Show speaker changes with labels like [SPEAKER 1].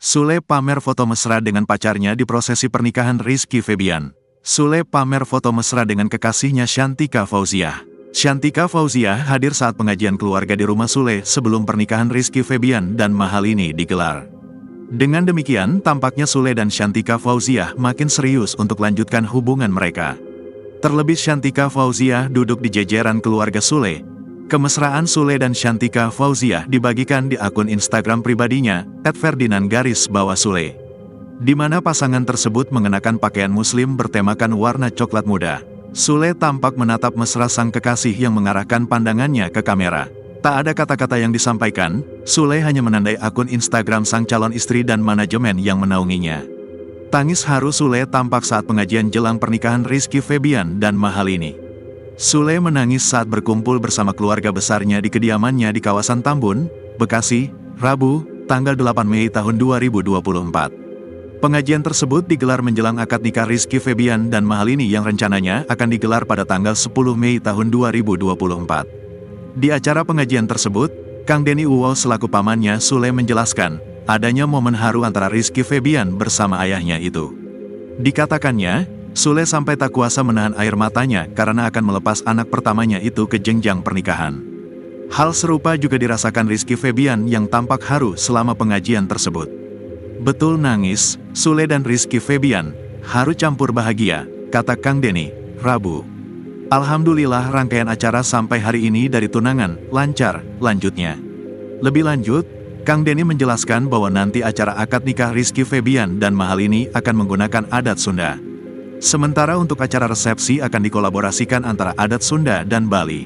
[SPEAKER 1] Sule pamer foto mesra dengan pacarnya di prosesi pernikahan Rizky Febian. Sule pamer foto mesra dengan kekasihnya Shantika Fauziah. Shantika Fauziah hadir saat pengajian keluarga di rumah Sule sebelum pernikahan Rizky Febian dan Mahalini digelar. Dengan demikian, tampaknya Sule dan Shantika Fauziah makin serius untuk lanjutkan hubungan mereka. Terlebih Shantika Fauziah duduk di jajaran keluarga Sule. Kemesraan Sule dan Shantika Fauziah dibagikan di akun Instagram pribadinya, @ferdinand_sule, di mana pasangan tersebut mengenakan pakaian muslim bertemakan warna coklat muda. Sule tampak menatap mesra sang kekasih yang mengarahkan pandangannya ke kamera. Tak ada kata-kata yang disampaikan, Sule hanya menandai akun Instagram sang calon istri dan manajemen yang menaunginya. Tangis haru Sule tampak saat pengajian jelang pernikahan Rizky Febian dan Mahalini. Sule menangis saat berkumpul bersama keluarga besarnya di kediamannya di kawasan Tambun, Bekasi, Rabu, tanggal 8 Mei tahun 2024. Pengajian tersebut digelar menjelang akad nikah Rizky Febian dan Mahalini yang rencananya akan digelar pada tanggal 10 Mei tahun 2024. Di acara pengajian tersebut, Kang Denny Uwo selaku pamannya Sule menjelaskan, adanya momen haru antara Rizky Febian bersama ayahnya itu. Dikatakannya, Sule sampai tak kuasa menahan air matanya karena akan melepas anak pertamanya itu ke jenjang pernikahan. Hal serupa juga dirasakan Rizky Febian yang tampak haru selama pengajian tersebut. Betul nangis, Sule dan Rizky Febian, haru campur bahagia, kata Kang Denny, Rabu. Alhamdulillah rangkaian acara sampai hari ini dari tunangan, lancar, lanjutnya. Lebih lanjut, Kang Denny menjelaskan bahwa nanti acara akad nikah Rizky Febian dan Mahalini akan menggunakan adat Sunda. Sementara untuk acara resepsi akan dikolaborasikan antara adat Sunda dan Bali.